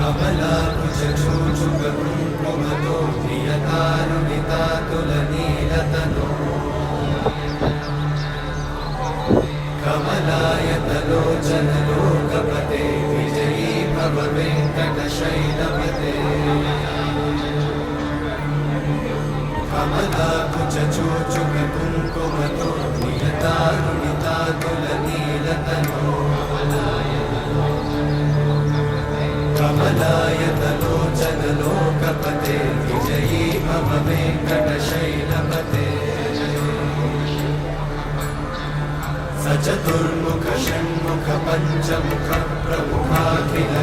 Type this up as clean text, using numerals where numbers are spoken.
कमलाकुचूचुकुङ्कुमतो प्रियतारुणितातुलनीलतनो कमलायतलोचनलोकपते विजयी भव वेङ्कटशैलपते कमलाकुचूचुकुङ्कुमतो प्रियतारुणितातुलनीलतनो कमलायतलोचनलोकपते विजयी भव वेङ्कटशैलपते स चतुर्मुख षण्मुख पञ्चमुख प्रमुखाखिल